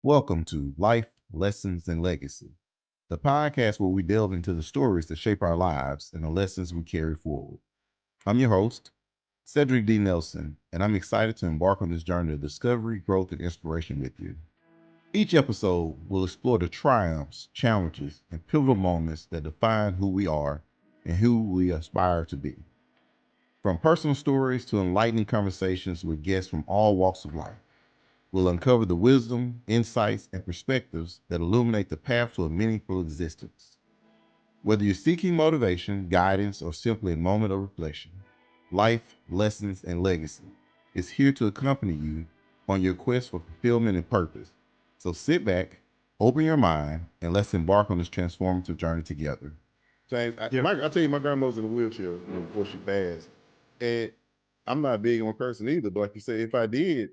Welcome to Life, Lessons, and Legacy, the podcast where we delve into the stories that shape our lives and the lessons we carry forward. I'm your host, Cedric D. Nelson, and I'm excited to embark on this journey of discovery, growth, and inspiration with you. Each episode will explore the triumphs, challenges, and pivotal moments that define who we are and who we aspire to be. From personal stories to enlightening conversations with guests from all walks of life. We'll uncover the wisdom, insights, and perspectives that illuminate the path to a meaningful existence. Whether you're seeking motivation, guidance, or simply a moment of reflection, life, lessons, and legacy is here to accompany you on your quest for fulfillment and purpose. So sit back, open your mind, and let's embark on this transformative journey together. James, I tell you, my grandmother's in a wheelchair before she passed. And I'm not big on cursing either, but like you said, if I did,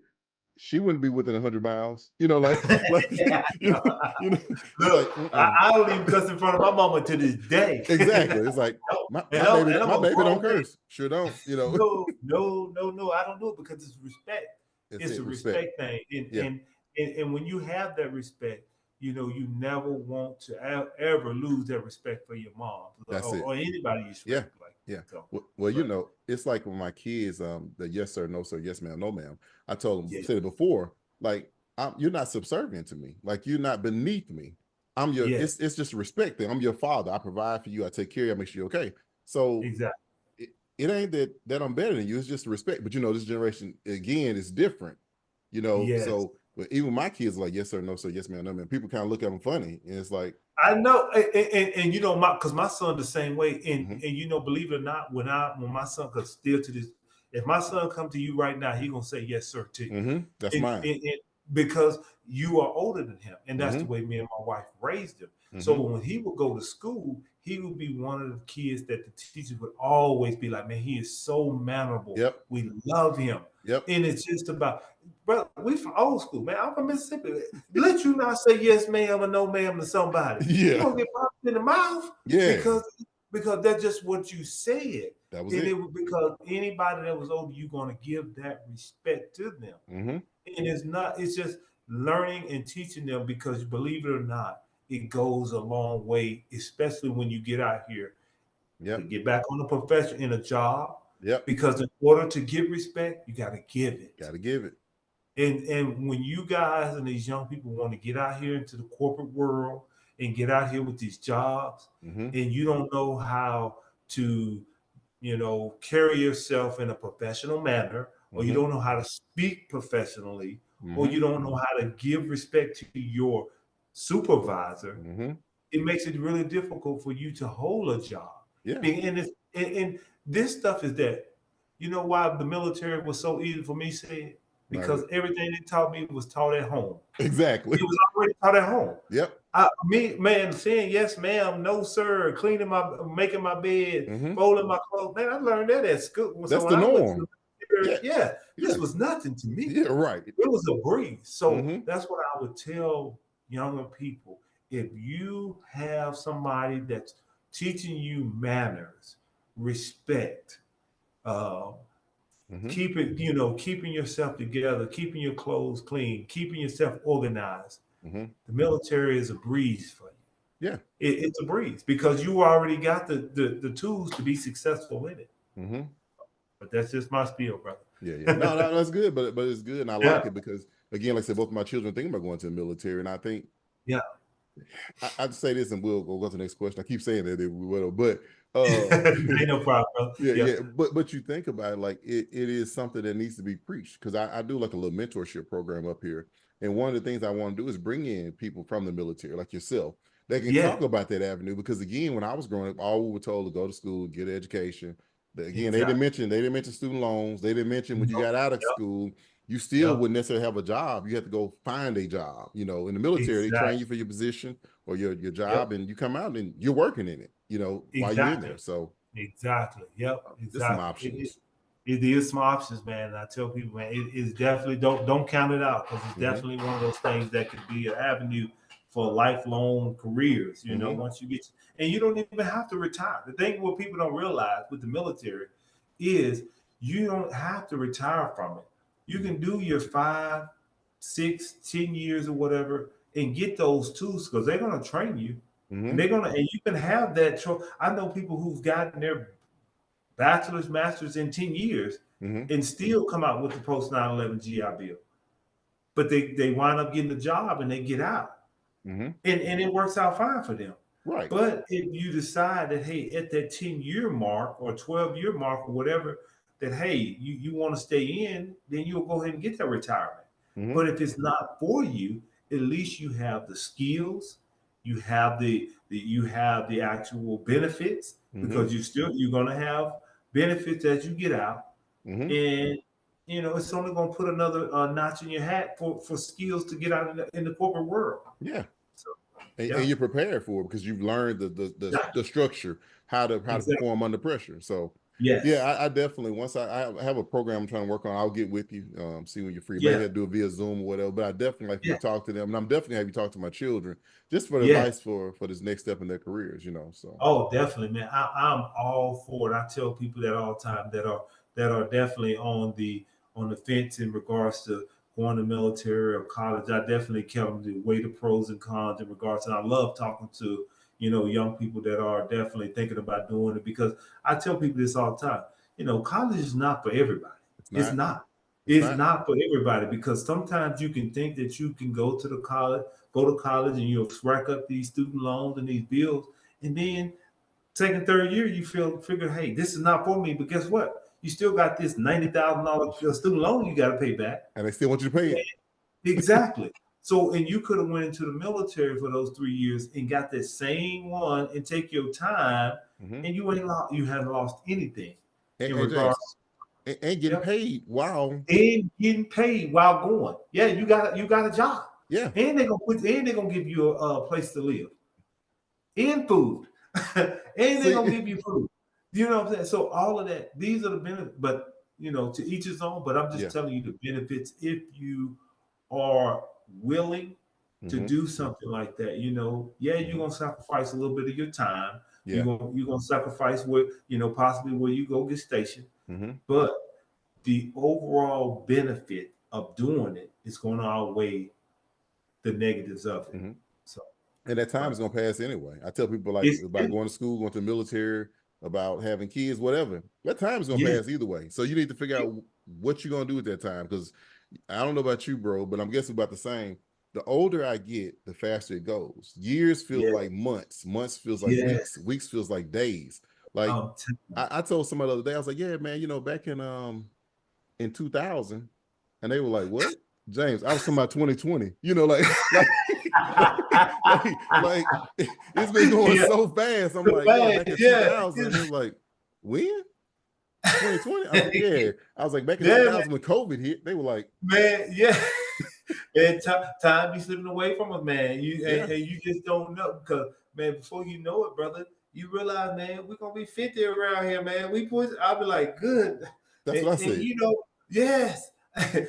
she wouldn't be within 100 miles. Like Yeah, you know, it's look, like I don't even cuss in front of my mama to this day. exactly. It's like No, my, and my baby, I'm my a baby don't grown man. curse. Sure don't. No. I don't do it because it's respect. It's It's it a respect. respect thing, Yeah, and when you have that respect, you never want to ever lose that respect for your mom or, that's it. or anybody you Yeah, respect. Like yeah. so, Well, but it's like when my kids, the yes sir, no sir, yes ma'am, no ma'am. I told them, yeah, said it before, like you're not subservient to me, like you're not beneath me. I'm your. yes, It's just a respect thing. I'm your father. I provide for you. I take care of you. I make sure you're okay. So exactly, it ain't that I'm better than you. It's just respect. But this generation again is different. yes. So but even my kids are like yes sir, no sir, yes ma'am, no ma'am. People kind of look at them funny, and it's like, I know, and because my son the same way, mm-hmm, and believe it or not, when my son, cause still to this, if my son come to you right now, he gonna say yes sir to you, mm-hmm, that's mine. because you are older than him, and that's the Mm-hmm, way me and my wife raised him. So mm-hmm, when he would go to school, he would be one of the kids that the teachers would always be like, man, he is so mannerable. yep, We love him, yep, and it's just about, bro. We from old school, man. I'm from Mississippi. Let you not say yes, ma'am, or no, ma'am to somebody. You're yeah, gonna get popped in the mouth yeah. because that's just what you said. That was And it it. was because anybody that was older, you're gonna give that respect to them. Mm-hmm, And it's just learning and teaching them because believe it or not, it goes a long way, especially when you get out here to yep, get back on the profession in a job. yep. Because in order to get respect, you gotta give it. Got to give it. And when you guys and these young people want to get out here into the corporate world and get out here with these jobs, Mm-hmm, and you don't know how to, carry yourself in a professional manner, or you mm-hmm, don't know how to speak professionally, or mm-hmm, you don't know how to give respect to your supervisor, mm-hmm. it makes it really difficult for you to hold a job. Yeah, And this stuff is that, why the military was so easy for me saying, right. because everything they taught me was taught at home. Exactly. It was already taught at home. Yep. Man, saying yes, ma'am, no, sir, making my bed, Mm-hmm. folding my clothes. Man, I learned that at school. So That's when the I went to norm. the military, Yeah. yeah, Yeah. this was nothing to me. Yeah. Right. It was a breeze. So Mm-hmm. that's what I would tell younger people. If you have somebody that's teaching you manners, respect, uh, Mm-hmm. keeping yourself together, keeping your clothes clean, keeping yourself organized, Mm-hmm. the military is a breeze for you. Yeah. It's a breeze because you already got the tools to be successful in it. Mm-hmm. But that's just my spiel, Yeah. Yeah. No, brother. no, that's good, but it's good, and I Yeah, like it because again, like I said, both of my children think about going to the military, and I think yeah. I'd say this, and we'll go to the next question. I keep saying that we will, but Ain't no problem, brother. yeah, Yeah, yeah. But you think about it, like it is something that needs to be preached because I do like a little mentorship program up here. And one of the things I want to do is bring in people from the military, like yourself, that can yeah. talk about that avenue. Because again, when I was growing up, all we were told to go to school, get an education. Again, Exactly. they didn't mention student loans. They didn't mention when you Nope. got out of Yep. school, you still Yep. wouldn't necessarily have a job. You have to go find a job. In the military, they train you Exactly. for your position or your Yep. job, and you come out and you're working in it, while you're in there. Exactly. So Exactly. Yep. just some Exactly. options. It is some options, man. And I tell people, man, it is definitely don't count it out because it's Mm-hmm. definitely one of those things that could be an avenue for lifelong careers. Mm-hmm. Once you get, and you don't even have to retire. The thing what people don't realize with the military is you don't have to retire from it. You can do your 5, 6, 10 years or whatever, and get those tools because they're gonna train you, and Mm-hmm. they're gonna and you can have that. I know people who've gotten their bachelor's, master's in 10 years, Mm-hmm. and still come out with the post 9/11 GI Bill, but they wind up getting a job and they get out, Mm-hmm. and it works out fine for them. Right. But if you decide that, hey, at that 10-year mark or 12-year mark or whatever, that hey, you want to stay in, then you'll go ahead and get that retirement. Mm-hmm. But if it's not for you, at least you have the skills, you have the actual benefits, Mm-hmm. because you're gonna have benefits as you get out, Mm-hmm. and it's only gonna put another notch in your hat for skills to get out in the corporate world. Yeah. So And yeah, you're prepared for it because you've learned yeah, the structure, how to exactly. perform under pressure. So yeah, Yes. I definitely, once I have a program I'm trying to work on, I'll get with you, see when you're free. Maybe Yeah. I'll do it via Zoom or whatever. But I definitely like for you Yeah. to talk to them, and I'm definitely have you talk to my children just for the Yeah. advice for this next step in their careers. So Oh, definitely, man. I'm all for it. I tell people that all the time that are definitely on the fence in regards to going to military or college. I definitely tell them to weigh the pros and cons in regards. And I love talking to young people that are definitely thinking about doing it, because I tell people this all the time. College is not for everybody. it's It's not, not. it's It's not. not for everybody, because sometimes you can think that you can go to college, and you'll rack up these student loans and these bills, and then second, third year, you figure, hey, this is not for me. But guess what? You still got this $90,000 student loan you got to pay back. And they still want you to pay it. Exactly. So, and you could have went into the military for those 3 years and got that same one and take your time, Mm-hmm. and you haven't lost anything in And James, regards. and getting Yep. paid. Wow. And getting paid while going. Yeah, you got a job, Yeah. and they're gonna give you a place to live, and food, and they're gonna See. give you food. You know what I'm saying? So all of that, these are the benefits, but to each his own. But I'm just Yeah. telling you the benefits if you are willing to Mm-hmm. do something like that. Yeah, you're Mm-hmm. gonna sacrifice a little bit of your time. Yeah. You're gonna sacrifice where possibly where you go get stationed, Mm-hmm. but the overall benefit of doing it is going to outweigh the negatives of it. Mm-hmm. So, And that time is but gonna pass anyway. I tell people like it's about going to school, going to the military, about having kids, whatever. That time is gonna yeah, pass either way. So you need to figure out what you're gonna do with that time. Because I don't know about you, bro, but I'm guessing about the same. The older I get, the faster it goes. Years feel yeah, like months. Months feels like yeah. weeks. Weeks feels like days. Like I'm telling you. I told somebody the other day, I was like, yeah, man, back in 2000, and they were like, what? James, I was talking about 2020. Like it's been going Yeah, so fast. I'm the like, yeah, bag, back in yeah, 2000. They was like, when? 2020? I was like, yeah. I was like, back in yeah, 2000 when COVID hit, they were like, man, yeah. And time be slipping away from us, man. yeah, And you just don't know, because man, before you know it, brother, you realize, man, we're gonna be 50 around here, man. I'll be like, good, that's and, what I and said. yes. And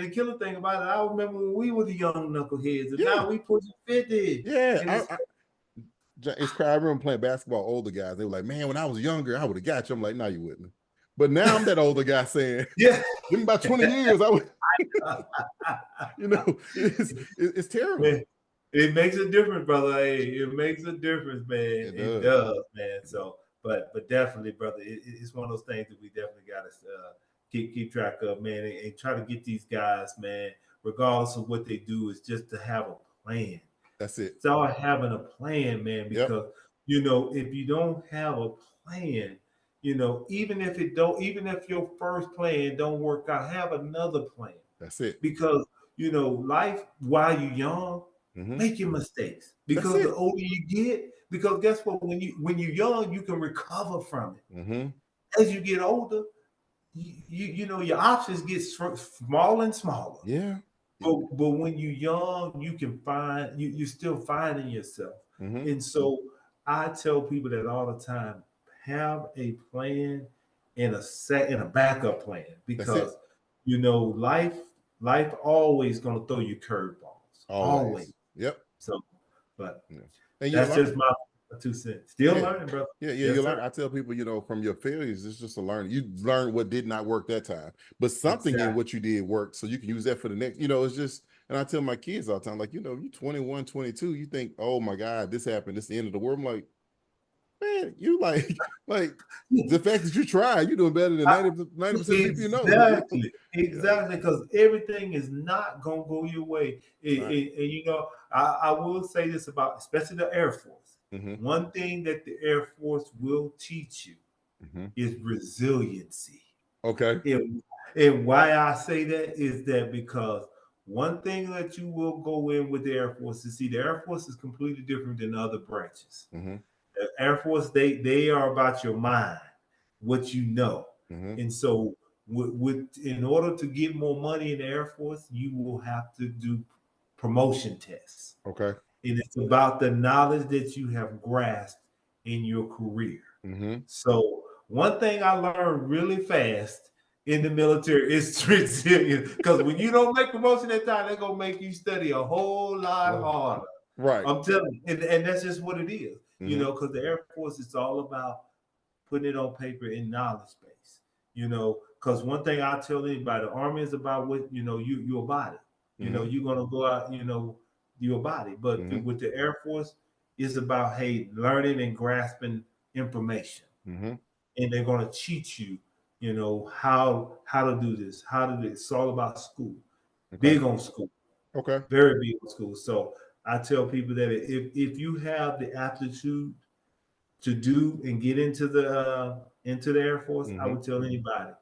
the killer thing about it, I remember when we were the young knuckleheads, and Yeah, now we pushing 50, yeah. and it's It's crazy. I remember playing basketball, older guys. They were like, man, when I was younger, I would have got you. I'm like, no, you wouldn't. But now I'm that older guy saying, yeah. give me about 20 years. I would, it's terrible. Man, it makes a difference, brother. Hey, it makes a difference, man. It It does. does, man. So, but definitely, brother, it's one of those things that we definitely got to keep track of, man, and try to get these guys, man, regardless of what they do, is just to have a plan. That's it. Start having a plan, man, Yep. because if you don't have a plan, even if your first plan don't work out, have another plan, That's it. because life while you're young, Mm-hmm. making mistakes, That's because the it. older you get, because guess what, when you're young, you can recover from it. Mm-hmm. As you get older, your options get smaller and smaller. Yeah. But when you're young, you can find you're still finding yourself. Mm-hmm. And so I tell people that all the time: have a plan and a backup plan, That's it. because life always gonna throw you curveballs. Always. Always. Yep. So, but Yeah. And that's just my a 2 cents. Still Yeah. learning, brother. Yeah, you Yes, learn. sir. I tell people, from your failures, it's just a learn. You learn what did not work that time, but something in Exactly. what you did worked, so you can use that for the next. It's just, and I tell my kids all the time, like, you 21, 22, you think, oh my God, this happened, this is the end of the world. I'm like, man, you like, like the fact that you try, you're doing better than 90% of people you know. Exactly, Yeah, exactly, because everything is not gonna go your way. right. And I will say this about especially the Air Force. Mm-hmm. One thing that the Air Force will teach you Mm-hmm. is resiliency. Okay. And why I say that is that because one thing that you will go in with the Air Force is see the Air Force is completely different than other branches. Mm-hmm. The Air Force, they are about your mind, what you know. Mm-hmm. And so in order to get more money in the Air Force, you will have to do promotion tests. Okay. And it's about the knowledge that you have grasped in your career. Mm-hmm. So one thing I learned really fast in the military is resilience. Because when you don't make promotion at time, they're gonna make you study a whole lot Oh, harder. right. I'm telling you, and that's just what it is. Mm-hmm. Because the Air Force is all about putting it on paper in knowledge base. Because one thing I tell anybody, the Army is about what your body. Mm-hmm. You're gonna go out, your body. But Mm-hmm. with the Air Force, it's about learning and grasping information, Mm-hmm. and they're gonna teach you, how to do this, how to do this. It's all about school. Okay. Big on school, Okay. very big on school. So I tell people that if you have the aptitude to do and get into the Air Force, I Mm-hmm. would tell anybody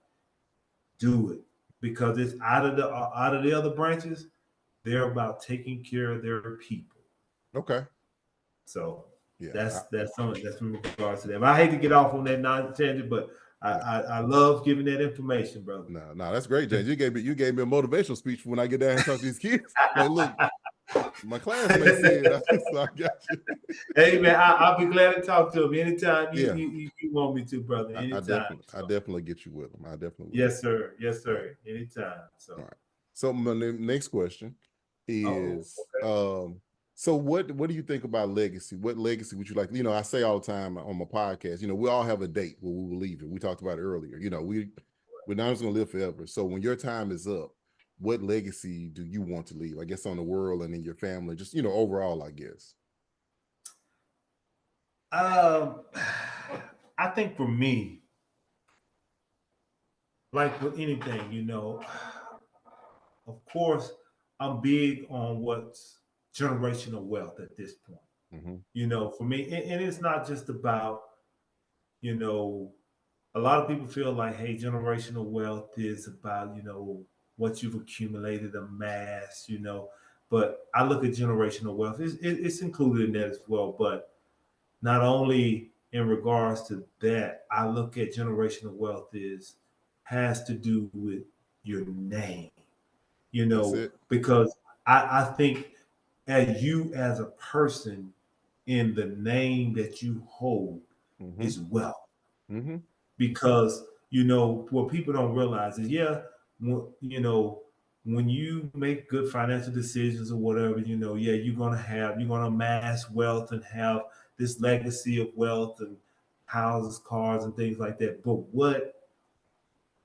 do it because it's out of the other branches. They're about taking care of their people. Okay. So Yeah. that's something that's in regards to them. I hate to get off on that non-tangent, but I, No, I love giving that information, brother. no, that's great, James. You gave me a motivational speech when I get down and talk to these kids. Like, look, my classmate said, so I got you. Hey man, I'll be glad to talk to him anytime you Yeah, you want me to, brother. I Anytime. definitely, I So, definitely get you with them. I definitely will. yes, sir. Yes, All right, sir. Anytime. all So, right. So my next question is, okay. so what do you think about legacy? What legacy would you like? I say all the time on my podcast. We all have a date where we will leave it. We talked about it earlier. We're not just gonna live forever. So when your time is up, what legacy do you want to leave? I guess on the world and in your family, just overall, I guess. Um, I think for me, like with anything, of course, I'm big on what's generational wealth at this point. Mm-hmm. For me, and it's not just about, you know, a lot of people feel like, hey, generational wealth is about, what you've accumulated, amassed, But I look at generational wealth, it's included in that as well. But not only in regards to that, I look at generational wealth has to do with your name, That's it. because I think as a person in the name that you hold Mm-hmm. is wealth. Mm-hmm. Because what people don't realize is when you make good financial decisions or whatever, you're gonna amass wealth and have this legacy of wealth and houses, cars, and things like that. But what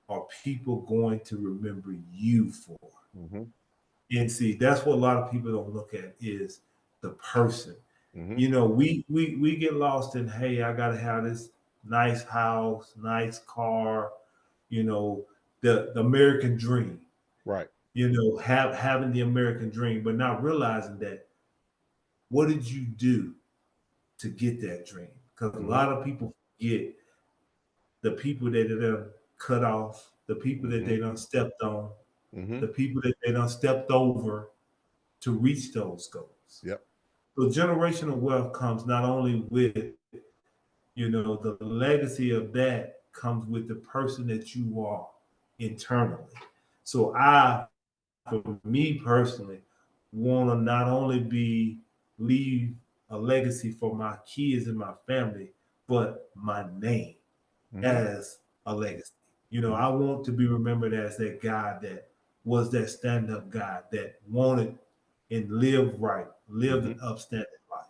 are people going to remember you for? Mm-hmm. And see, that's what a lot of people don't look at is the person. Mm-hmm. We get lost in, hey, I gotta have this nice house, nice car, you know, the American dream, Right. having the American dream, but not realizing that what did you do to get that dream? Because a Mm-hmm. lot of people forget the people that they done cut off, the people that Mm-hmm. they done stepped on, Mm-hmm. the people that they done stepped over to reach those goals. Yep. So generational wealth comes not only with, the legacy of that comes with the person that you are internally. So for me personally, want to not only leave a legacy for my kids and my family, but my name Mm-hmm. as a legacy. Mm-hmm. I want to be remembered as that guy that was that stand-up guy that wanted and lived right, lived Mm-hmm. an upstanding life.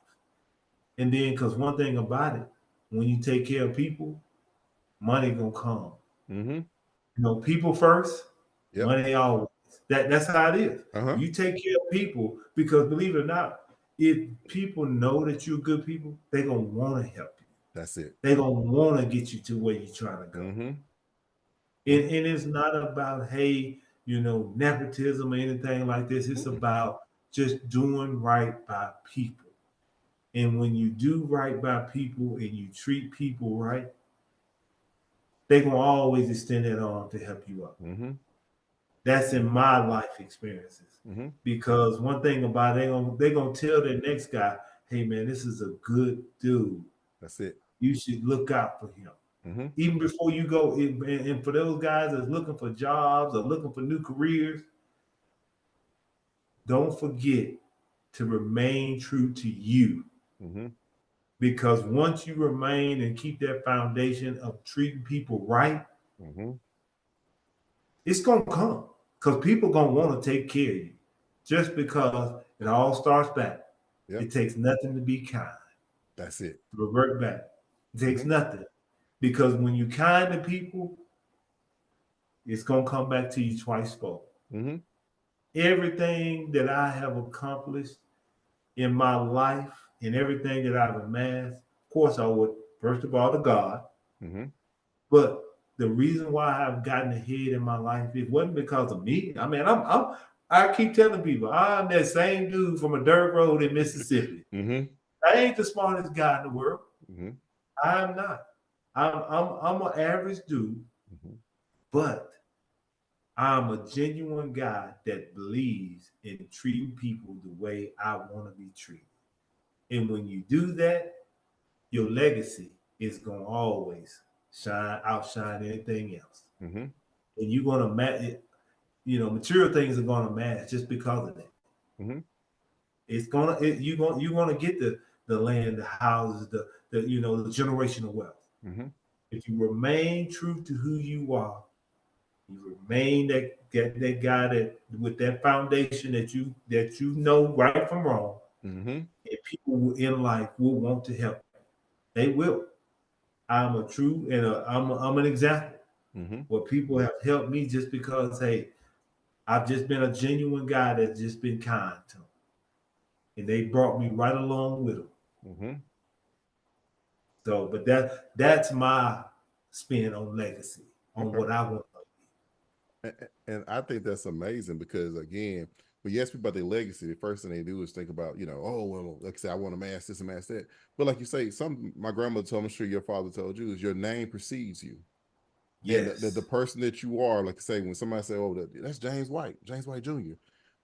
And then, because one thing about it, when you take care of people, money gonna come. Mm-hmm. People first, Yep. money always. That's how it is. Uh-huh. You take care of people because believe it or not, if people know that you're good people, they're gonna want to help you. That's it. They're gonna want to get you to where you're trying to go. Mm-hmm. And, Mm-hmm. and it's not about, hey, nepotism or anything like this. It's Mm-mm. about just doing right by people. And when you do right by people and you treat people right, they're gonna always extend that arm to help you up. Mm-hmm. That's in my life experiences. Mm-hmm. Because one thing about it, they gonna tell the next guy, hey man, this is a good dude. That's it. You should look out for him. Mm-hmm. Even before you go, and for those guys that's looking for jobs or looking for new careers, don't forget to remain true to you. Mm-hmm. Because once you remain and keep that foundation of treating people right, Mm-hmm. it's gonna come. Because people gonna want to take care of you. Just because it all starts back. Yep. It takes nothing to be kind. That's it. Revert back. It takes Mm-hmm. nothing. Because when you kind to people, it's gonna come back to you twice fold. Mm-hmm. Everything that I have accomplished in my life and everything that I've amassed, of course I would first of all to God. Mm-hmm. But the reason why I've gotten ahead in my life, it wasn't because of me. I mean, I keep telling people I'm that same dude from a dirt road in Mississippi. Mm-hmm. I ain't the smartest guy in the world. Mm-hmm. I'm not. I'm an average dude, Mm-hmm. but I'm a genuine guy that believes in treating people the way I want to be treated. And when you do that, your legacy is gonna always outshine anything else. Mm-hmm. And you're gonna match. Material things are gonna match just because of that. Mm-hmm. You're gonna get the land, the houses, the generational wealth. Mm-hmm. If you remain true to who you are, you remain that guy that with that foundation that you know right from wrong, Mm-hmm. and people in life will want to help. They will. I'm a true and I'm an example Mm-hmm. where people have helped me just because hey, I've just been a genuine guy that's just been kind to them, and they brought me right along with them. Mm-hmm. So, but that's my spin on legacy, on Okay. what I want. And I think that's amazing because again, when you ask people about their legacy, the first thing they do is think about, oh well, like I said, I want to mass this and mass that. But like you say, my grandmother told me, I'm sure your father told you, is your name precedes you. And the Yes, person that you are, like I say, when somebody say, "Oh, that's James White Jr."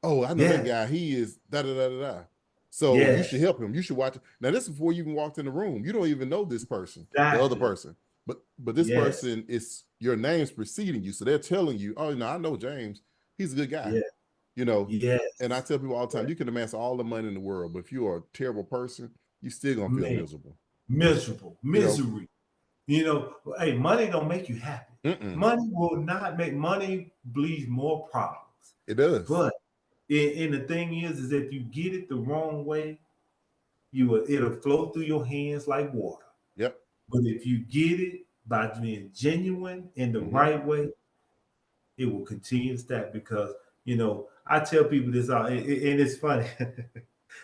Oh, I know that yes, guy. He is da da da da da. So you should yes, help him. You should watch. Now this is before you even walked in the room. You don't even know this person, the other exactly. person. But this Yes, person is your name's preceding you, so they're telling you, "Oh, I know James. He's a good guy." yes, You know. And I yes, tell people all the time, yes. you can amass all the money in the world, but if you are a terrible person, you still gonna feel Man, miserable. miserable, You know. misery. Hey, money don't make you happy. Mm-mm. Money will not make money bleeds more problems. It does. But and the thing is if you get it the wrong way, it'll flow through your hands like water. Yep. But if you get it by being genuine in the Mm-hmm. right way, it will continue to stack because I tell people this all, and it's funny.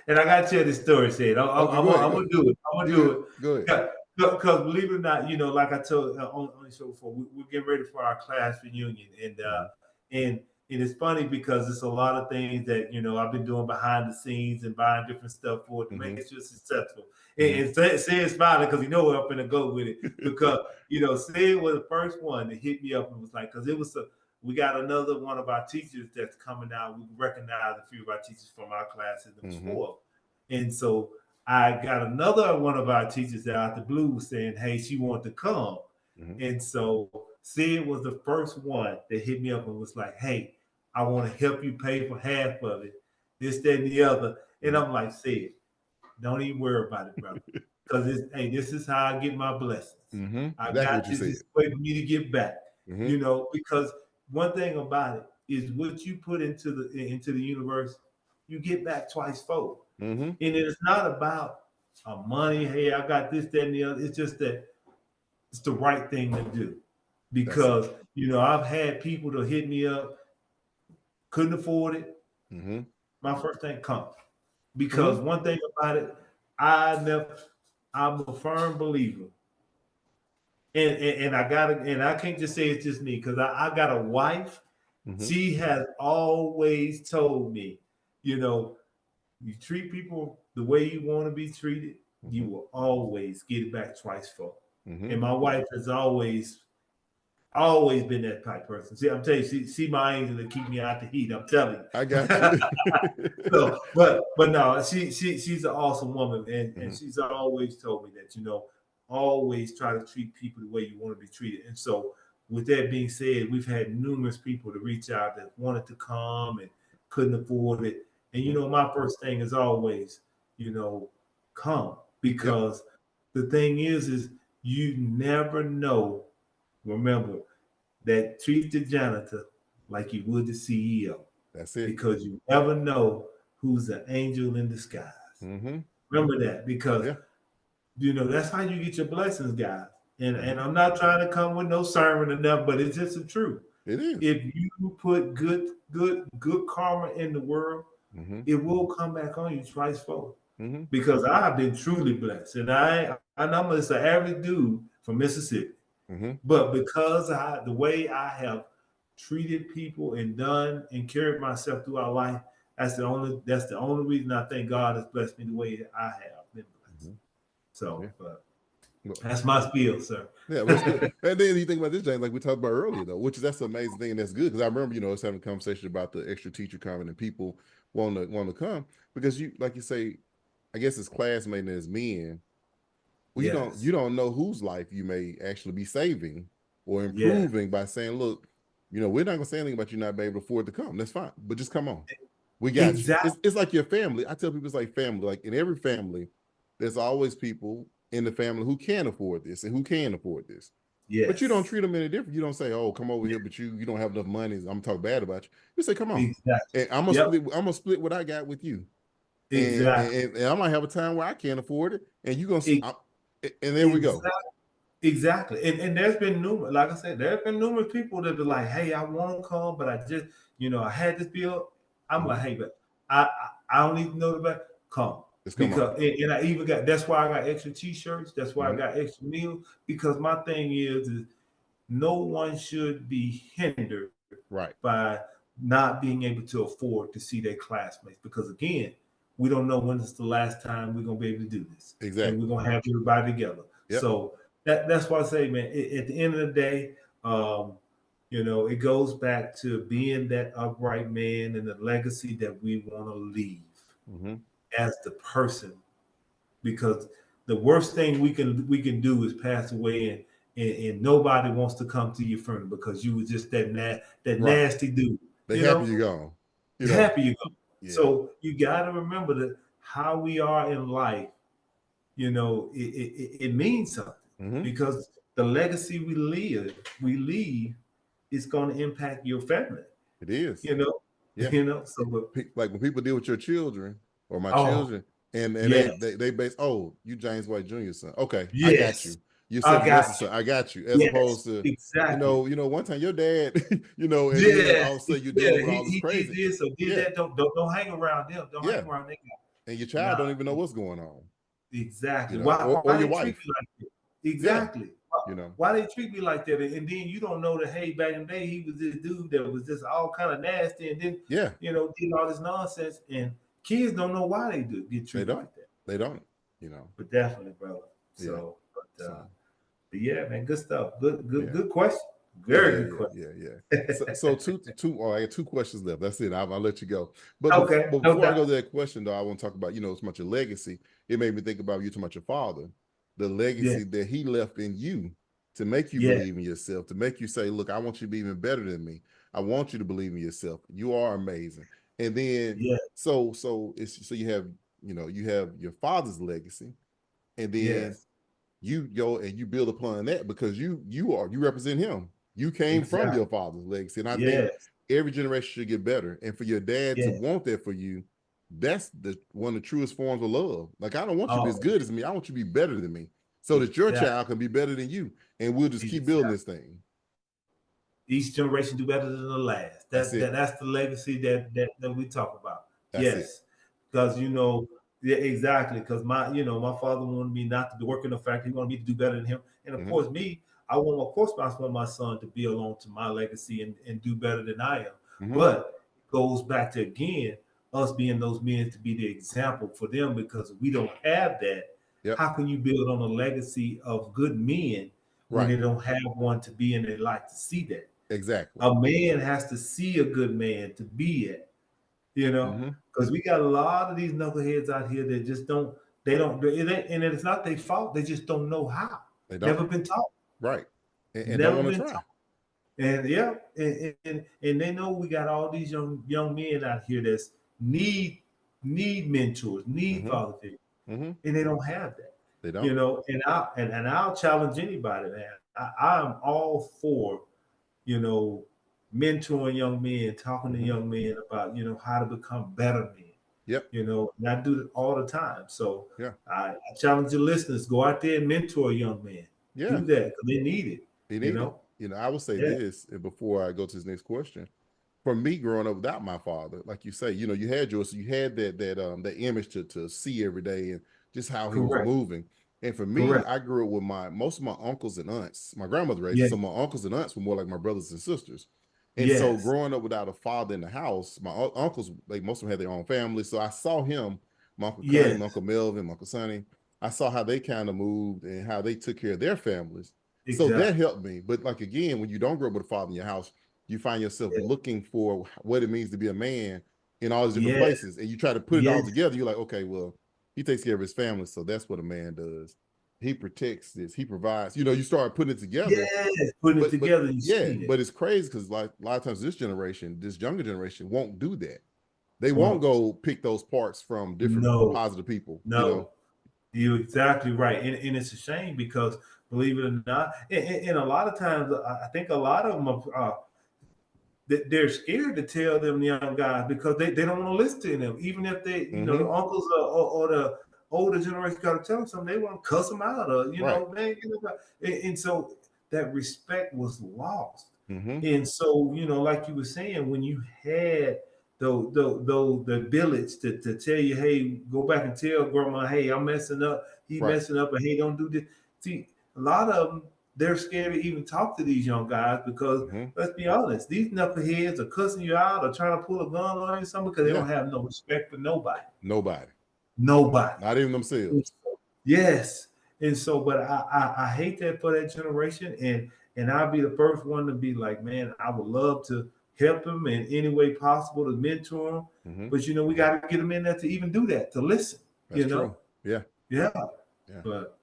And I gotta tell this story. Said Okay, I'm go ahead. I'm Go gonna ahead. do it. I'm gonna You do good? it. Go ahead. Yeah, because believe it or not, like I told on the show before, we're getting ready for our class reunion, Mm-hmm. and it's funny because it's a lot of things that I've been doing behind the scenes and buying different stuff for it to make Mm-hmm. it successful. Mm-hmm. And Sid smiling because he know where I'm gonna go with it because Sid was the first one that hit me up and was like, because it was we got another one of our teachers that's coming out. We recognize a few of our teachers from our classes. There was Mm-hmm. four, and so I got another one of our teachers out the blue saying, "Hey, she wanted to come," Mm-hmm. and so Sid was the first one that hit me up and was like, "Hey, I want to help you pay for half of it, this, that, and the other." And I'm like, "Sid, don't even worry about it, brother, because hey, this is how I get my blessings. Mm-hmm. I Exactly what got you this. said. This way for me to get back, Mm-hmm. because one thing about it is what you put into the universe, you get back twice fold, Mm-hmm. and it's not about." money. Hey, I got this, that, and the other. It's just that it's the right thing to do That's it. because I've had people to hit me up, couldn't afford it. Mm-hmm. My first thing come because Mm-hmm. one thing about it, I never. I'm a firm believer, and I gotta, and I can't just say it's just me because I got a wife. Mm-hmm. She has always told me, you know, you treat people the way you want to be treated, you Mm-hmm. will always get it back twice for. Mm-hmm. And my wife has always been that type person. See, I'm telling you, see my angel to keep me out the heat. I'm telling I you. got you. So, but no, she's an awesome woman, and Mm-hmm. she's always told me that always try to treat people the way you want to be treated. And so, with that being said, we've had numerous people to reach out that wanted to come and couldn't afford it. And Mm-hmm. my first thing is always, you know, come Yep. because the thing is you never know. Remember that treat the janitor like you would the CEO That's it. because you never know who's an angel in disguise. Mm-hmm. Remember that because Yeah. that's how you get your blessings, guys. And Mm-hmm. I'm not trying to come with no sermon or nothing, but it's just the truth. It is. If you put good karma in the world, Mm-hmm. it will come back on you twice fold. Mm-hmm. Because I have been truly blessed, and I'm just an average dude from Mississippi. Mm-hmm. But because the way I have treated people and done and carried myself throughout life, that's the only reason I think God has blessed me the way I have been blessed. Mm-hmm. So, Yeah. but Well, that's my spiel, sir. yeah, well, that's good. And then you think about this, James, like we talked about earlier, though, which is that's the amazing thing, and that's good because I remember, us having a conversation about the extra teacher coming and people want to come because you, like you say, I guess as classmates and as men, well, you Yes, don't know whose life you may actually be saving or yeah, improving by saying, look, we're not gonna say anything about you not being able to afford to come. That's fine, but just come on. We got you. exactly. It's like your family. I tell people it's like family. Like in every family, there's always people in the family who can afford this and who can afford this. But you don't Yes, treat them any different. You don't say, "Oh, come over here," but you don't have enough money. I'm talking bad about you. You say, "Come on," exactly. and I'm gonna Yep, split. I'm gonna split what I got with you, and exactly. and, and I might have a time where I can't afford it, and you gonna. E- And there we go. Exactly. Exactly. And there's been numerous, like I said, there's been numerous people that are like, hey, I want to come, but I just, I had this bill. I'm Mm-hmm. like, hey, but I don't even know about come. Just come on. Because and I even got that's why I got extra t-shirts. That's why I Mm-hmm. got extra meals. Because my thing is no one should be hindered Right. by not being able to afford to see their classmates. Because again, we don't know when it's the last time we're gonna be able to do this, and we're Exactly. gonna have everybody together. Yep. So that's why I say, man, at the end of the day, it goes back to being that upright man and the legacy that we want to leave Mm-hmm. as the person. Because the worst thing we can do is pass away and nobody wants to come to your funeral because you was just that Right. nasty dude. They happy you gone. Happy you go. Yeah. So you got to remember that how we are in life, it means something Mm-hmm. because the legacy we leave is going to impact your family. It is. You know, Yeah. So but Like when people deal with your children or my oh children, and yes, they base, oh, you James White Jr.'s son. Okay, I got yes, you. You I Cedric got Wilson's you. son. I got you. As Yes, opposed to, exactly. one time your dad, and then Yes, all of a sudden you're yeah, dealing with all this he did crazy. this or did Yeah, that. Don't hang around them. Don't hang yeah. around that guy. And your child Nah, don't even know what's going on. exactly. Why Or why your they treat wife. me like that? Yeah, Exactly. you know. Why they treat me like that? And then you don't know that hey, back in the day he was this dude that was just all kind of nasty, and then Yeah, did all this nonsense, and kids don't know why they do get they treated don't. like that. They don't. You know. But definitely, brother. Yeah. So, So. but yeah, man, good stuff. Yeah. Good question. Yeah, Very yeah, good yeah, question. yeah, yeah. So two. Oh, I got two questions left. That's it. I'll let you go. But Okay, but no before I doubt. go to that question, though, I want to talk about as much your legacy. It made me think about you talking about your father, the Yeah, legacy that he left in you to make you yeah, believe in yourself, to make you say, "Look, I want you to be even better than me. I want you to believe in yourself. You are amazing." And then yeah, so you have your father's legacy, and then yes, you go and you build upon that because you represent him. You came from exactly. your father's legacy, and I think Yes, every generation should get better. And for your dad to yeah, want that for you, that's the one of the truest forms of love. Like, I don't want you to be as Oh, good as me. I want you to be better than me, so that your yeah, child can be better than you, and we'll just keep building exactly. this thing. Each generation do better than the last. That's it. That's the legacy that we talk about. That's it. Yes, because yeah, exactly. Because my father wanted me not to work in the factory. He wanted me to do better than him. And of Mm-hmm. course, me, I want, of course, I want my son to be along to my legacy and do better than I am. Mm-hmm. But it goes back to again us being those men to be the example for them, because if we don't have that, Yep. how can you build on a legacy of good men when Right. they don't have one to be in their life to see that? Exactly. A man has to see a good man to be it, you know, Mm-hmm. because we got a lot of these knuckleheads out here that just don't, they don't, and it's not their fault. They just don't know how. They don't. Never been taught. Right. And don't Never want to been try. taught. And yeah, and they know we got all these young men out here that's need mentors, need Mm-hmm. father figures, Mm-hmm. and they don't have that. They don't. And I'll challenge anybody, man. I'm all for you know, mentoring young men, talking to Mm-hmm. young men about, how to become better men, Yep. and I do it all the time. So Yeah. I challenge your listeners, go out there and mentor a young man. Yeah. Do that because they need it, They you need it. know? I will say Yeah, this, and before I go to this next question. For me, growing up without my father, like you say, you had yours, so you had that image to see every day, and just how he was correct, moving. And for me, correct. I grew up with most of my uncles and aunts. My grandmother raised us, Yes, so my uncles and aunts were more like my brothers and sisters. And so, yes, growing up without a father in the house, my uncles, like most of them, had their own family. So I saw him, my uncle Cunny, yes, my uncle Melvin, my uncle Sonny. I saw how they kind of moved and how they took care of their families. So that exactly. helped me. But like again, when you don't grow up with a father in your house, you find yourself Yes, looking for what it means to be a man in all these different yes, places, and you try to put it all yes, together. You're like, okay, well, he takes care of his family, so that's what a man does. He protects this, he provides. You start putting it together. yes. Putting it But together, you yeah, see that. but it's crazy because like a lot of times this generation, this younger generation, won't do that. They won't Won't. go pick those parts from different No, positive people. no. You're exactly right, and it's a shame because believe it or not, and a lot of times I think a lot of them they're scared to tell them young guys because they don't want to listen to them, even if they the Mm-hmm. uncles or the older generation got to tell them something, they want to cuss them out or Right. man, and so that respect was lost, Mm-hmm. and so like you were saying, when you had the ability to tell you, hey, go back and tell grandma, hey, I'm messing up, he Right. messing up, and hey, don't do this. See, a lot of them, they're scared to even talk to these young guys because Mm-hmm. let's be honest, these knuckleheads are cussing you out or trying to pull a gun on you or something because they Yeah. don't have no respect for nobody. Nobody. Nobody. Not even themselves. Yes. And so, but I hate that for that generation. And I'll be the first one to be like, man, I would love to help them in any way possible to mentor them. Mm-hmm. But we got to get them in there to even do that, to listen, That's true. Yeah. Yeah. Yeah. But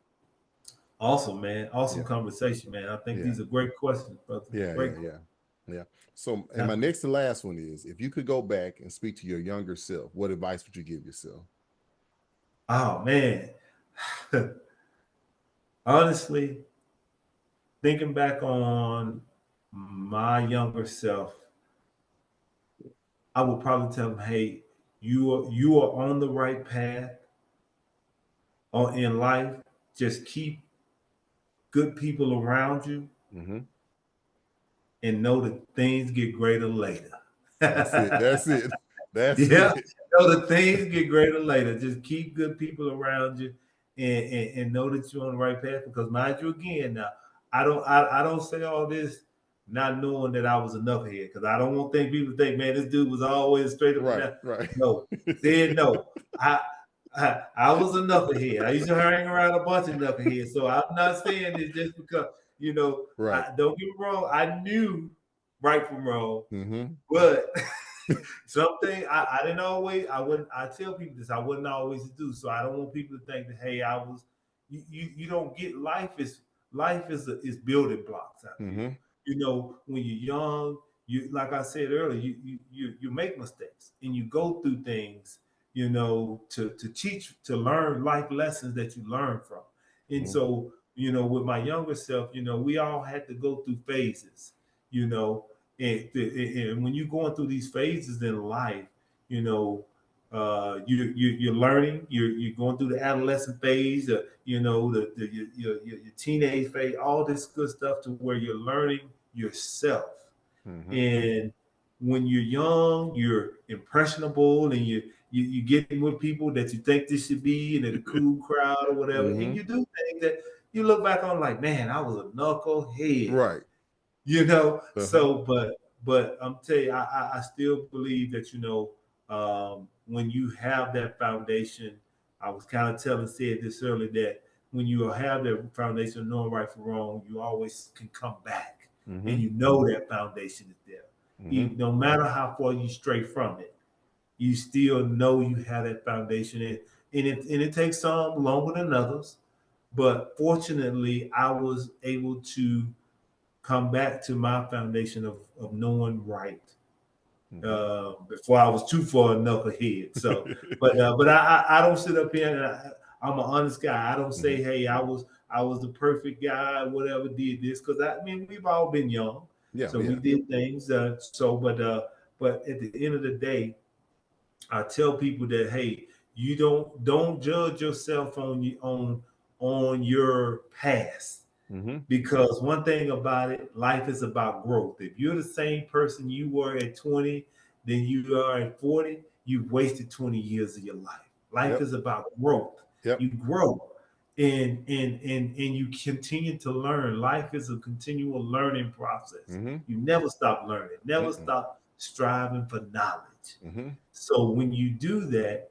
awesome, man. Awesome Yeah. conversation, man. I think Yeah. these are great questions, brother. Yeah, Great yeah, questions. yeah, yeah. So, and my Definitely. next to last one is: if you could go back and speak to your younger self, what advice would you give yourself? Oh man. Honestly, thinking back on my younger self, I would probably tell him, "Hey, you are on the right path in life. Just keep good people around you, Mm-hmm. and know that things get greater later." That's it. That's it. That's Yeah, it. know that things get greater later. Just keep good people around you, and know that you're on the right path. Because mind you, again, now I don't say all this not knowing that I was a knucklehead. Because I don't want people to think, man, this dude was always straight up and Right. down. Right. No, said no. I, I was a knucklehead. I used to hang around a bunch of knuckleheads. So I'm not saying this just because Right. don't get me wrong. I knew right from wrong, Mm-hmm. but something I didn't always. I tell people this. I wouldn't always do. So I don't want people to think that hey, I was. You don't get life is building blocks out here. Mm-hmm. When you're young, you like I said earlier, you make mistakes and you go through things. To teach to learn life lessons that you learn from. And Mm-hmm. so with my younger self, we all had to go through phases. You know, and when you're going through these phases in life, you know, you're learning. You're going through the adolescent phase. Your teenage phase. All this good stuff to where you're learning yourself. Mm-hmm. And when you're young, you're impressionable, and you get with people that you think this should be, and they're the cool crowd or whatever. And Mm-hmm. you do things that you look back on like, man, I was a knucklehead. Right. Uh-huh. But I'm telling you, I still believe that when you have that foundation, I was kind of said this earlier, that when you have that foundation of knowing right from wrong, you always can come back, and Mm-hmm. you know that foundation is there. Mm-hmm. No matter how far you stray from it, you still know you have that foundation, and it takes some longer than others. But fortunately, I was able to come back to my foundation of knowing right Mm-hmm. before I was too far a knucklehead. So, but I don't sit up here and I'm an honest guy. I don't Mm-hmm. say, hey, I was the perfect guy, whatever, did this, because I mean we've all been young, Yeah, so we yeah. did things. But at the end of the day, I tell people that, hey, you don't judge yourself on your past, Mm-hmm. because one thing about it, life is about growth. If you're the same person you were at 20, then you are at 40, you've wasted 20 years of your life. Life Yep. is about growth. Yep. You grow, and you continue to learn. Life is a continual learning process. Mm-hmm. You never stop learning, never Mm-mm. stop striving for knowledge. Mm-hmm. So when you do that,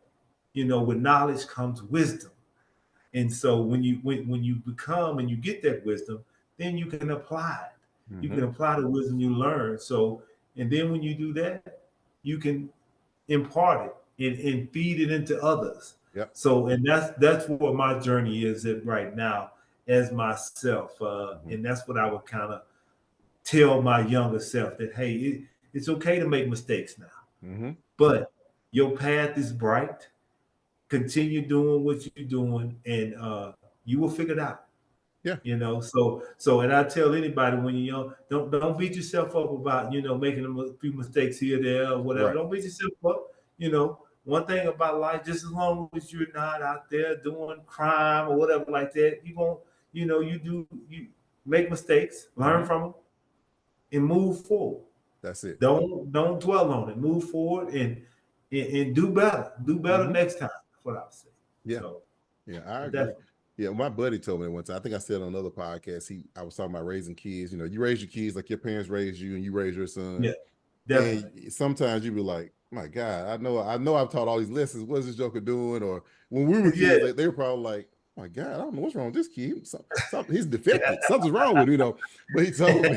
with knowledge comes wisdom. And so when you become and you get that wisdom, then you can apply it. You can Mm-hmm. apply the wisdom you learn. So, and then when you do that, you can impart it and feed it into others. Yep. So, and that's what my journey is at right now as myself, Mm-hmm. and that's what I would kind of tell my younger self, that hey, it's okay to make mistakes now, Mm-hmm. but your path is bright. Continue doing what you're doing, and you will figure it out. Yeah. And I tell anybody, when you're young, don't beat yourself up about making a few mistakes here, there, or whatever. Right. Don't beat yourself up. One thing about life, just as long as you're not out there doing crime or whatever like that, you won't. You make mistakes, learn Mm-hmm. from them, and move forward. That's it. Don't dwell on it. Move forward, and do better. Do better Mm-hmm. next time. That's what I would say. Yeah. So Yeah, I agree. definitely. Yeah, my buddy told me one time. I think I said on another podcast. I was talking about raising kids. You raise your kids like your parents raised you, and you raise your son. Yeah, definitely. And sometimes you be like, "My God, I know, I've taught all these lessons. What's this joker doing?" Or when we were Yeah. kids, they were probably like, "My God, I don't know what's wrong with this kid. Something he's defected. Something's wrong with him." But he told me,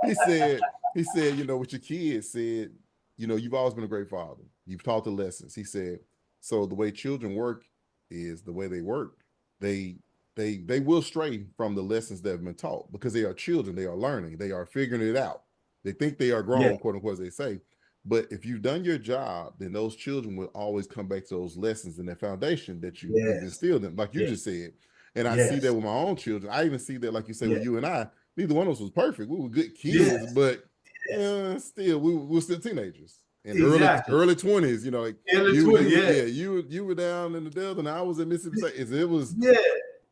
he said, with your kids, said, you've always been a great father. You've taught the lessons. He said, so the way children work is the way they work. They they will stray from the lessons that have been taught because they are children. They are learning. They are figuring it out. They think they are Yeah. grown, quote unquote, as they say. But if you've done your job, then those children will always come back to those lessons and that foundation that you've Yes. instilled in, like you Yeah. just said. And I see that Yes. with my own children. I even see that, like you say, Yeah. with you and I. Neither one of us was perfect. We were good kids, Yes. but Yes. still, we were still teenagers in early Exactly. early 20s. Like Early you 20. you Yeah. yeah you were down in the Delta, and I was in Mississippi State. It was Yeah.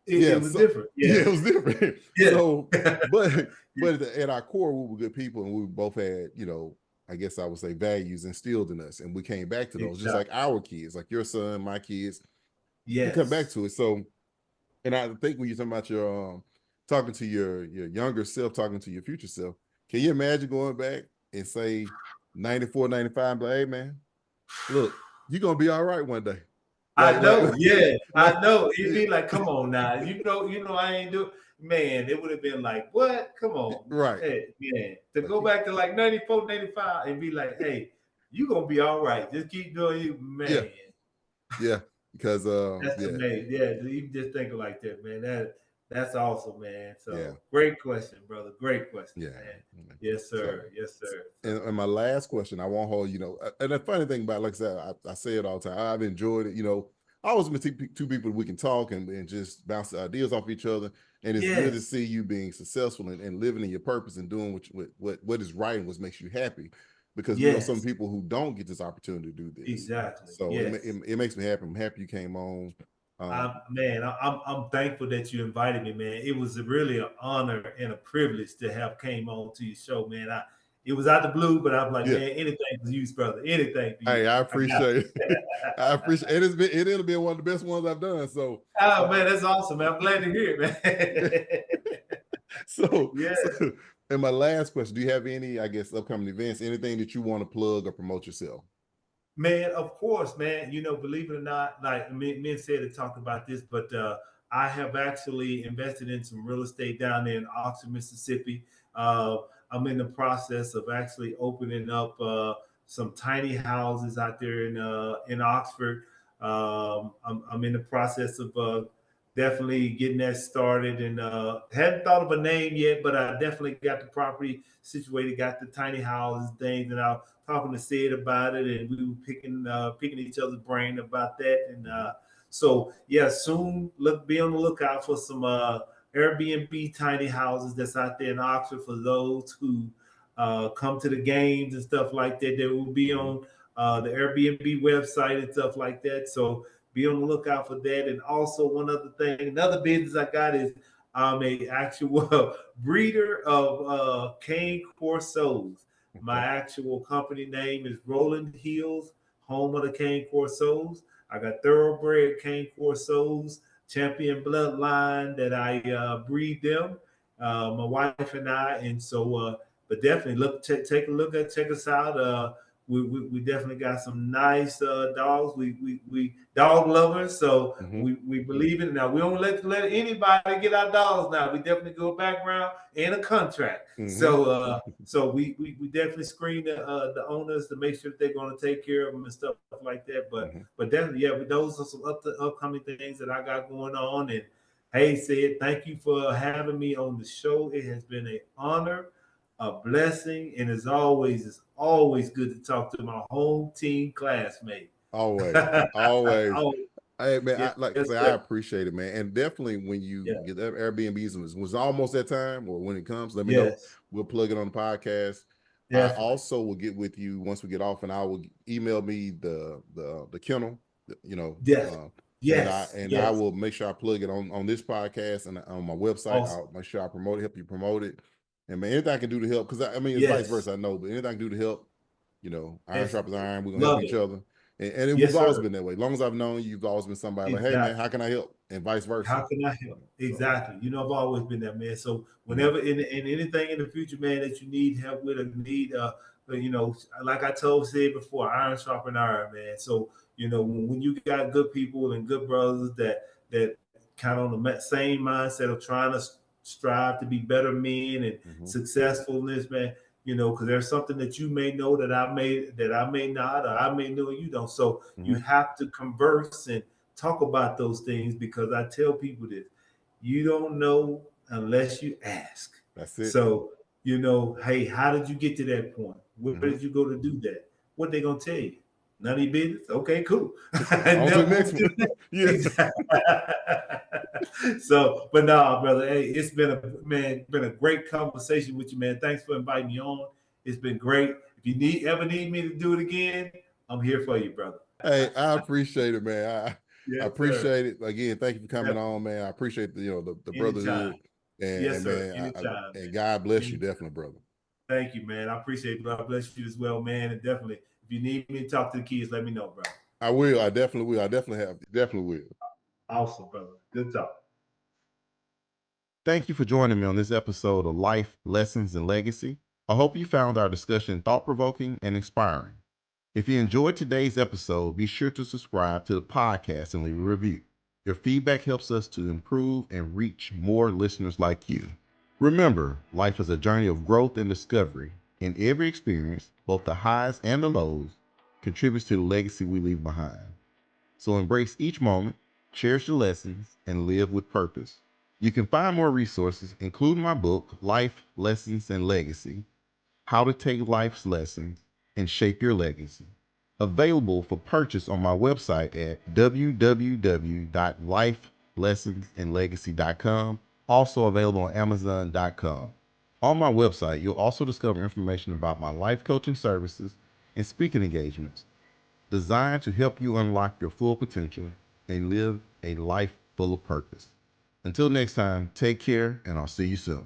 It yeah, was so different. yeah, Yeah. it was different. Yeah. So, but Yeah. at our core, we were good people, and we both had, I guess I would say, values instilled in us, and we came back to those, just like Exactly. our kids, like your son, my kids. We come back Yes. to it. So, and I think when you're talking about your talking to your younger self, talking to your future self, can you imagine going back and say 94, 95, like, hey man, look, you're gonna be all right one day. I Like know. Yeah. like I know. It'd be like, come on now. I ain't do, man, it would have been like, what? Come on. right. Hey, man. To Like go back to like 94, 95 and be like, hey, you gonna be all right. Just keep doing you, yeah, man. yeah. Because That's yeah, amazing. Yeah, you just think like that, man. That's awesome, man. yeah. So great question, brother. Great question, Yeah. man. Yes, So, sir. Yes, sir. and my last question, I won't hold, and the funny thing about, like I said, I say it all the time. I've enjoyed it. I always been two people we can talk and just bounce ideas off each other. And it's good to see you being successful and living in your purpose and doing what is right and what makes you happy. because we know some Yes, people who don't get this opportunity to do this. exactly. So Yes. it makes me happy. I'm happy you came on. Man, I'm thankful that you invited me, man. It was really an honor and a privilege to have came on to your show, man. It was out the blue, but I'm like, Yeah. man, anything for you, brother. Anything for you. Hey, I I got appreciate it. I appreciate it. It'll be one of the best ones I've done. So, Oh man, that's awesome, man. I'm glad to hear it, man. Yes. so, and my last question: do you have any, I guess, upcoming events, anything that you want to plug or promote yourself? Man, of course, man. Believe it or not, like me and said it talked about this, but I have actually invested in some real estate down there in Oxford, Mississippi. Uh, I'm in the process of actually opening up some tiny houses out there in Oxford. I'm in the process of definitely getting that started, and hadn't thought of a name yet, but I definitely got the property situated, got the tiny houses, things, and I talking to Sid about it, and we were picking each other's brain about that. And so yeah, soon be on the lookout for some Airbnb tiny houses that's out there in Oxford for those who come to the games and stuff like that. They will be on the Airbnb website and stuff like that. So be on the lookout for that. And also one other thing, another business I got is I'm a actual breeder of cane corsos. My Okay. actual company name is Rolling Hills, home of the cane corsos. I got thoroughbred cane corsos, champion bloodline that I breed them. My wife and I, and so but definitely take a look at check us out. We definitely got some nice dogs. We dog lovers, so Mm-hmm. we believe in it. Now we don't let anybody get our dogs. Now we definitely go background and a contract. Mm-hmm. So we definitely screen the owners to make sure that they're going to take care of them and stuff like that. Mm-hmm. But definitely, yeah, but those are some upcoming things that I got going on. And hey, Sid, thank you for having me on the show. It has been an honor, a blessing, and as always, it's always good to talk to my home team classmate. Always, always. Oh, Hey man, yes, I like I yes, say, I sir. appreciate it, man. And definitely when you Yeah, get that Airbnbs was almost that time, or when it comes, let me know. yes, We'll plug it on the podcast. I definitely. also will get with you once we get off, and I will email me the kennel, you know, Yes, yes, and I yes. will make sure I plug it on this podcast and on my website. Awesome. I'll make sure I promote it, help you promote it, and man, anything I can do to help, because I mean it's vice Yes, versa. I know, but anything I can do to help, iron yes. sharpens iron. We're gonna help Love each it. other. And we've Yes, always sir. been that way. As long as I've known you, you've always been somebody like, hey man, Exactly. how can I help? And vice versa. How can I help? So Exactly. I've always been that man. So mhm, whenever in anything in the future, man, that you need help with or need, like I said before, iron sharpen iron, man. So when you got good people and good brothers that kind of on the same mindset of trying to strive to be better men and mhm, successfulness, man. Because there's something that you may know that I may not, or I may know you don't. So you mhm. have to converse and talk about those things because I tell people this: you don't know unless you ask. That's it. So, hey, how did you get to that point? Where Mhm. did you go to do that? What they gonna tell you? None of your business. Okay, cool. On to Never the next moved to one. that. Yeah. Exactly. So, but no, brother, hey, it's been a great conversation with you, man. Thanks for inviting me on. It's been great. If you ever need me to do it again, I'm here for you, brother. Hey, I appreciate it, man. I Yes, sir. appreciate it. Again, thank you for coming Definitely. on, man. I appreciate the Anytime. brotherhood. And, Yes, and sir. man, Anytime, and man. God bless you, Anytime. definitely, brother. Thank you, man. I appreciate it. God bless you as well, man. And definitely, if you need me to talk to the kids, let me know, bro. I will. I definitely will. I definitely will. Awesome, brother. Good talk. Thank you for joining me on this episode of Life, Lessons, and Legacy. I hope you found our discussion thought provoking and inspiring. If you enjoyed today's episode, be sure to subscribe to the podcast and leave a review. Your feedback helps us to improve and reach more listeners like you. Remember, life is a journey of growth and discovery, and every experience, both the highs and the lows, contributes to the legacy we leave behind. So embrace each moment, cherish the lessons, and live with purpose. You can find more resources, including my book, Life, Lessons, and Legacy: How to Take Life's Lessons and Shape Your Legacy. Available for purchase on my website at www.lifelessonsandlegacy.com. Also available on Amazon.com. On my website, you'll also discover information about my life coaching services and speaking engagements designed to help you unlock your full potential and live a life full of purpose. Until next time, take care, and I'll see you soon.